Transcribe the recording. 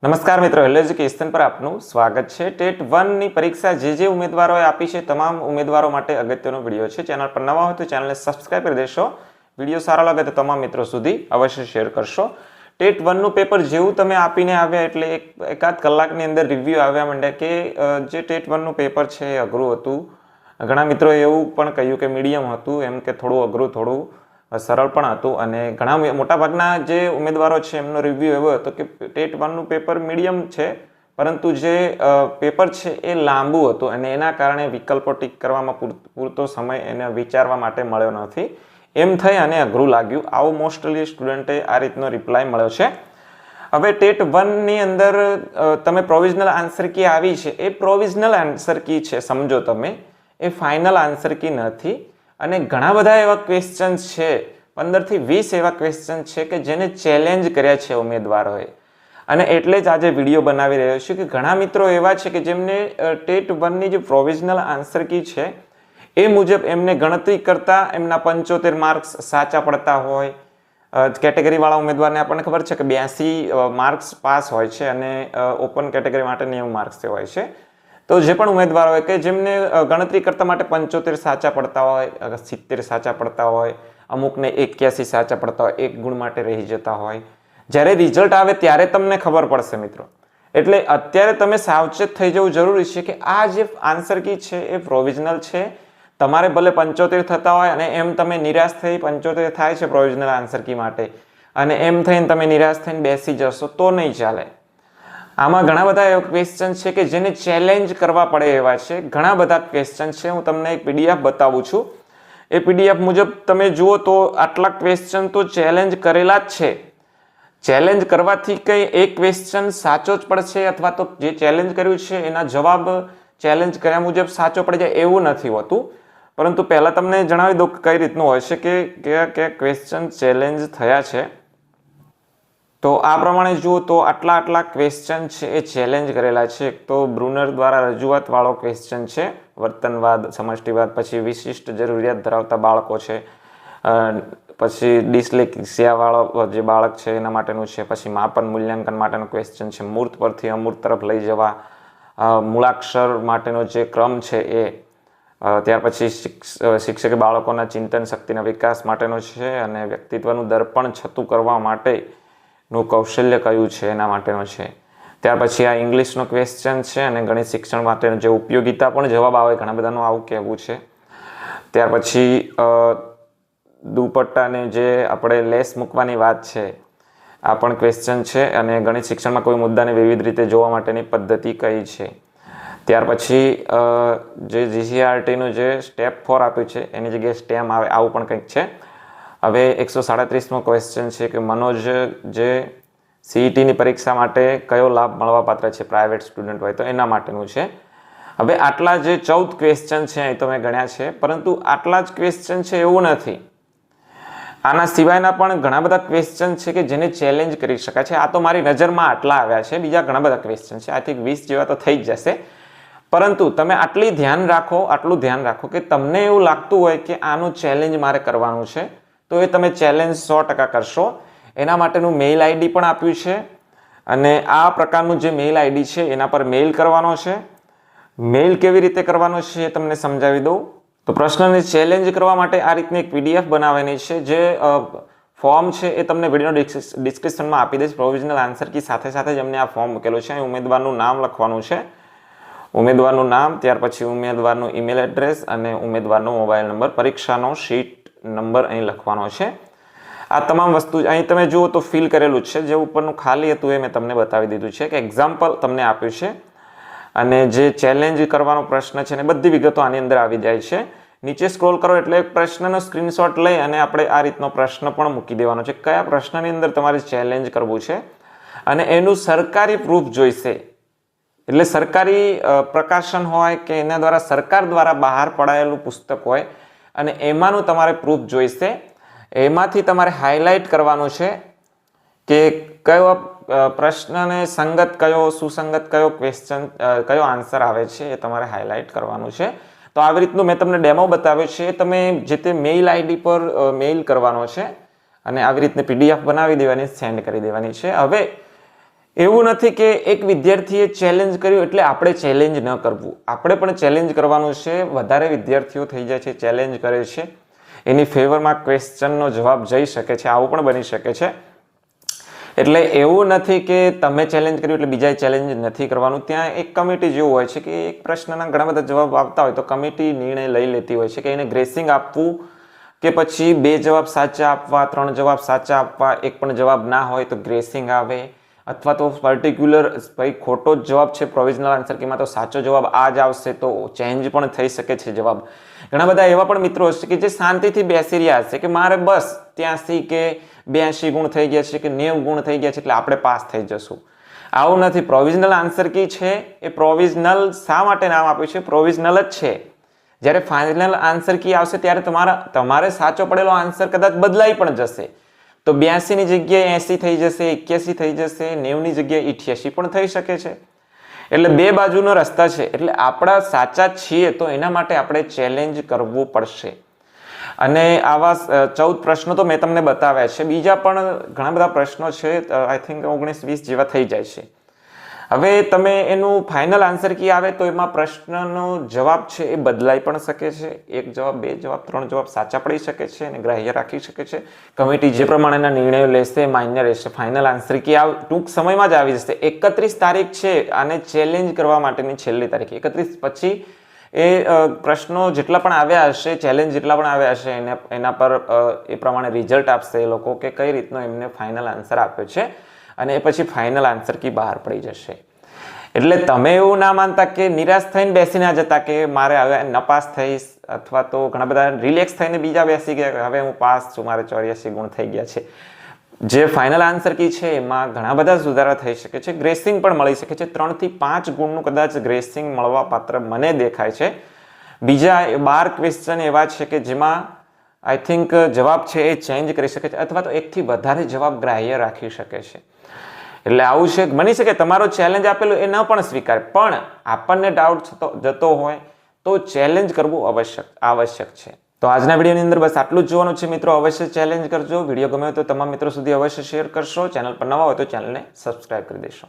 નમસ્કાર મિત્રો, hello education પર આપનું સ્વાગત છે। ટેટ 1 ની પરીક્ષા જે ઉમેદવારોએ આપી છે તમામ ઉમેદવારો માટે અગત્યનો વિડિયો છે। ચેનલ પર નવા હોય તો ચેનલને સબસ્ક્રાઇબ કરી દેશો। વિડિયો સારો લાગે તો તમામ મિત્રો સુધી અવશ્ય શેર કરશો। ટેટ 1 નું પેપર જેવું તમે આપીને આવ્યા એટલે એકાદ કલાકની અંદર રિવ્યુ આવ્યા માંડ્યા કે જે ટેટ 1 નું પેપર છે અઘરું હતું। ઘણા મિત્રોએ એવું પણ કહ્યું કે મીડિયમ હતું, એમ કે થોડું અઘરું થોડું સરળ પણ હતું અને ઘણા મોટાભાગના જે ઉમેદવારો છે એમનો રિવ્યુ એવો હતો કે ટેટ 1 નું પેપર મીડિયમ છે, પરંતુ જે પેપર છે એ લાંબુ હતું અને એના કારણે વિકલ્પો ટીક કરવામાં પૂરતો સમય એને વિચારવા માટે મળ્યો નથી, એમ થઈ અને અઘરું લાગ્યું। આવું મોસ્ટલી સ્ટુડન્ટે આ રીતનો રિપ્લાય મળ્યો છે। હવે ટેટ 1 ની અંદર તમે પ્રોવિઝનલ આન્સર કી આવી છે, એ પ્રોવિઝનલ આન્સર કી છે, સમજો તમે, એ ફાઇનલ આન્સર કી નથી અને ઘણા બધા એવા ક્વેશ્ચન્સ છે, 15 થી 20 એવા ક્વેશ્ચન છે કે જેને ચેલેન્જ કર્યા છે ઉમેદવારોએ અને એટલે જ આજે વિડીયો બનાવી રહ્યો છું કે ઘણા મિત્રો એવા છે કે જેમને ટેટ 1 ની જે પ્રોવિઝનલ આન્સર કી છે એ મુજબ એમને ગણતરી કરતા એમના 75 માર્ક્સ સાચા પડતા હોય। કેટેગરી વાળા ઉમેદવારને આપણને ખબર છે કે 82 માર્ક્સ પાસ હોય છે અને ઓપન કેટેગરી માટે 90 માર્ક્સ હોય છે। તો જે પણ ઉમેદવાર હોય કે જેમને ગણતરી કરતા માટે 75 સાચા પડતા હોય, 70 સાચા પડતા હોય, અમુકને 81 સાચા પડતા હોય, એક ગુણ માટે રહી જતા હોય, જ્યારે રિઝલ્ટ આવે ત્યારે તમને ખબર પડશે મિત્રો। એટલે અત્યારે તમે સાવચેત થઈ જવું જરૂરી છે કે આ જે આન્સર કી છે એ પ્રોવિઝનલ છે। તમારે ભલે 75 થતા હોય અને એમ તમે નિરાશ થઈ 75 થાય છે પ્રોવિઝનલ આન્સર કી માટે અને એમ થઈને તમે નિરાશ થઈને બેસી જશો તો નહીં ચાલે। આમાં ઘણા બધા એવા ક્વેશ્ચન છે કે જેને ચેલેન્જ કરવા પડે એવા છે। ઘણા બધા ક્વેશ્ચન છે, હું તમને એક પીડીએફ બતાવું છું। એ પીડીએફ મુજબ તમે જુઓ તો આટલા ક્વેશ્ચન તો ચેલેન્જ કરેલા જ છે। ચેલેન્જ કરવાથી કંઈ એક ક્વેશ્ચન સાચો જ પડશે અથવા તો જે ચેલેન્જ કર્યું છે એના જવાબ ચેલેન્જ કર્યા મુજબ સાચો પડી જાય એવું નથી હોતું, પરંતુ પહેલાં તમને જણાવી દઉં કે કઈ રીતનું હોય છે કે કયા ક્વેશ્ચન ચેલેન્જ થયા છે। તો આ પ્રમાણે જુઓ તો આટલા ક્વેશ્ચન છે એ ચેલેન્જ કરેલા છે। એક તો બ્રુનર દ્વારા રજૂઆત વાળો ક્વેશ્ચન છે, વર્તનવાદ, સમષ્ટિવાદ, પછી વિશિષ્ટ જરૂરિયાત ધરાવતા બાળકો છે, પછી ડિસ્લેક્સિયા વાળો જે બાળક છે એના માટેનું છે, પછી માપન મૂલ્યાંકન માટેનો ક્વેશ્ચન છે, મૂર્ત પરથી અમૂર્ત તરફ લઈ જવા, મૂળાક્ષર માટેનો જે ક્રમ છે એ, ત્યાર પછી શિક્ષકે બાળકોના ચિંતન શક્તિના વિકાસ માટેનો છે અને વ્યક્તિત્વનું દર્પણ છતું કરવા માટેનું કૌશલ્ય કયું છે એના માટેનો છે। ત્યાર પછી આ ઇંગ્લિશનો ક્વેશ્ચન છે અને ગણિત શિક્ષણ માટેનો જે ઉપયોગિતા પણ જવાબ આવે ઘણા બધાનું આવું કહેવું છે। ત્યાર પછી દુપટ્ટાને જે આપણે લેસ મૂકવાની વાત છે આ પણ ક્વેશ્ચન છે અને ગણિત શિક્ષણમાં કોઈ મુદ્દાને વિવિધ રીતે જોવા માટેની પદ્ધતિ કઈ છે। ત્યાર પછી જે જીસીઆરટીનું જે સ્ટેપ 4 આપ્યું છે એની જગ્યાએ સ્ટેમ આવે આવું પણ કંઈક છે। હવે 137મો ક્વેશ્ચન છે કે મનોજ જે સીઈટીની પરીક્ષા માટે કયો લાભ મળવાપાત્ર છે, પ્રાઇવેટ સ્ટુડન્ટ હોય તો એના માટેનું છે। હવે આટલા જે 14 ક્વેશ્ચન છે એ તો મેં ગણ્યા છે, પરંતુ આટલા જ ક્વેશ્ચન છે એવું નથી, આના સિવાયના પણ ઘણા બધા ક્વેશ્ચન છે કે જેને ચેલેન્જ કરી શકાય છે। આ તો મારી નજરમાં આટલા આવ્યા છે, બીજા ઘણા બધા ક્વેશ્ચન છે, આથી 20 જેવા તો થઈ જ જશે, પરંતુ તમે આટલું ધ્યાન રાખો કે તમને એવું લાગતું હોય કે આનું ચેલેન્જ મારે કરવાનું છે તો એ તમે ચેલેન્જ 100% કરશો। એના માટેનું મેઇલ આઈડી પણ આપ્યું છે અને આ પ્રકારનું જે મેઇલ આઈડી છે એના પર મેઇલ કરવાનો છે। મેઇલ કેવી રીતે કરવાનો છે એ તમને સમજાવી દઉં તો પ્રશ્નને ચેલેન્જ કરવા માટે આ રીતની એક પીડીએફ બનાવવાની છે, જે ફોર્મ છે એ તમને વિડીયોના ડિસ્ક્રિપ્શનમાં આપી દઈશ। પ્રોવિઝનલ આન્સર કી સાથે સાથે જ અમને આ ફોર્મ મૂકેલું છે। અહીં ઉમેદવારનું નામ લખવાનું છે, ઉમેદવારનું નામ, ત્યાર પછી ઉમેદવારનું ઈમેલ એડ્રેસ અને ઉમેદવારનો મોબાઈલ નંબર, પરીક્ષાનો શીટ નંબર અહીં લખવાનો છે। આ તમામ વસ્તુ અહીં તમે જુઓ તો ફિલ કરેલું છે, જે ઉપરનું ખાલી હતું એ મેં તમને બતાવી દીધું છે, કે એક્ઝામ્પલ તમને આપ્યું છે અને જે ચેલેન્જ કરવાનો પ્રશ્ન છે ને બધી વિગતો આની અંદર આવી જાય છે। નીચે સ્ક્રોલ કરો એટલે પ્રશ્નનો સ્ક્રીનશોટ લઈ અને આપણે આ રીતનો પ્રશ્ન પણ મૂકી દેવાનો છે, કયા પ્રશ્નની અંદર તમારે ચેલેન્જ કરવું છે અને એનું સરકારી પ્રૂફ જોઈશે, એટલે સરકારી પ્રકાશન હોય કે એના દ્વારા સરકાર દ્વારા બહાર પડાયેલું પુસ્તક હોય અને એમાંનું તમારે પ્રૂફ જોઈશે। એમાંથી તમારે હાઇલાઇટ કરવાનું છે કે કયો પ્રશ્નને સંગત કયો, સુસંગત કયો ક્વેશ્ચન, કયો આન્સર આવે છે એ તમારે હાઇલાઇટ કરવાનું છે। તો આવી રીતનું મેં તમને ડેમો બતાવ્યો છે, તમે જે તે મેઇલ આઈડી પર મેઇલ કરવાનો છે અને આવી રીતની પીડીએફ બનાવી દેવાની, સેન્ડ કરી દેવાની છે। હવે એવું નથી કે એક વિદ્યાર્થીએ ચેલેન્જ કર્યું એટલે આપણે ચેલેન્જ ન કરવું. આપણે પણ ચેલેન્જ કરવાનું છે. વધારે વિદ્યાર્થીઓ થઈ જાય છે, ચેલેન્જ કરે છે, એની ફેવરમાં ક્વેશ્ચનનો જવાબ જઈ શકે છે, આવું પણ બની શકે છે. એટલે એવું નથી કે તમે ચેલેન્જ કર્યું એટલે બીજાએ ચેલેન્જ નથી કરવાનું. ત્યાં એક કમિટી જેવું હોય છે કે એક પ્રશ્નના ઘણા બધા જવાબ આવતા હોય તો કમિટી નિર્ણય લઈ લેતી હોય છે કે એને ગ્રેસિંગ આપવું કે પછી 2 જવાબ સાચા આપવા, 3 જવાબ સાચા આપવા, એક પણ જવાબ ના હોય તો ગ્રેસિંગ આવે, અથવા તો પર્ટિક્યુલર ભાઈ ખોટો જ જવાબ છે પ્રોવિઝનલ આન્સર કીમાં તો સાચો જવાબ આ જ આવશે તો ચેન્જ પણ થઈ શકે છે જવાબ. ઘણા બધા એવા પણ મિત્રો હશે કે જે શાંતિથી બેસી રહ્યા હશે કે મારે બસ 83 કે 82 ગુણ થઈ ગયા છે કે 90 ગુણ થઈ ગયા છે એટલે આપણે પાસ થઈ જશું. આવું નથી. પ્રોવિઝનલ આન્સર કી છે એ પ્રોવિઝનલ શા માટે નામ આપ્યું છે? પ્રોવિઝનલ જ છે. જ્યારે ફાઇનલ આન્સર કી આવશે ત્યારે તમારે સાચો પડેલો આન્સર કદાચ બદલાઈ પણ જશે. તો 82 ની જગ્યાએ 80 થઈ જશે, 81 થઈ જશે, 90 ની જગ્યાએ 88 પણ થઈ શકે છે. એટલે 2 બાજુનો રસ્તા છે. એટલે આપણા સાચા છીએ તો એના માટે આપણે ચેલેન્જ કરવું પડશે. અને આવા 14 પ્રશ્નો તો મેં તમને બતાવ્યા છે. બીજા પણ ઘણા બધા પ્રશ્નો છે, આઈ થિંક 19-20 જેવા થઈ જાય છે. હવે તમે એનું ફાઇનલ આન્સર કી આવે તો એમાં પ્રશ્નનો જવાબ છે એ બદલાઈ પણ શકે છે. 1 જવાબ, 2 જવાબ, 3 જવાબ સાચા પડી શકે છે અને ગ્રાહ્ય રાખી શકે છે. કમિટી જે પ્રમાણેના નિર્ણયો લેશે માન્ય રહેશે. ફાઇનલ આન્સર કી ટૂંક સમયમાં જ આવી જશે. 31 તારીખ છે આને ચેલેન્જ કરવા માટેની છેલ્લી તારીખ. 31 પછી એ પ્રશ્નો જેટલા પણ આવ્યા હશે, ચેલેન્જ જેટલા પણ આવ્યા હશે એના પર એ પ્રમાણે રિઝલ્ટ આપશે એ લોકો કે કઈ રીતનો એમને ફાઇનલ આન્સર આપ્યો છે અને એ પછી ફાઇનલ આન્સર કી બહાર પડી જશે. એટલે તમે એવું ના માનતા કે નિરાશ થઈને બેસી ના જતા કે મારે હવે નપાસ થઈશ, અથવા તો ઘણા બધા રિલેક્સ થઈને બીજા બેસી ગયા હવે હું પાસ છું, મારે 84 ગુણ થઈ ગયા છે. જે ફાઇનલ આન્સર કી છે એમાં ઘણા બધા સુધારા થઈ શકે છે. ગ્રેસિંગ પણ મળી શકે છે. 3 થી 5 ગુણનું કદાચ ગ્રેસિંગ મળવા પાત્ર મને દેખાય છે. બીજા 12 ક્વેશ્ચન એવા છે કે જેમાં આઈ થિંક જવાબ છે એ ચેન્જ કરી શકે છે, અથવા તો 1 થી વધારે જવાબ ગ્રાહ્ય રાખી શકે છે. એટલે આવું છે. બની શકે તમારો ચેલેન્જ આપેલું એ ન પણ સ્વીકારે, પણ આપણને ડાઉટ જતો હોય તો ચેલેન્જ કરવું આવશ્યક છે. તો આજના વિડીયોની અંદર બસ આટલું જ જોવાનું છે મિત્રો. અવશ્ય ચેલેન્જ કરજો. વિડીયો ગમ્યો તો તમામ મિત્રો સુધી અવશ્ય શેર કરશો. ચેનલ પર નવા હોય તો ચેનલને સબસ્ક્રાઇબ કરી દેશો.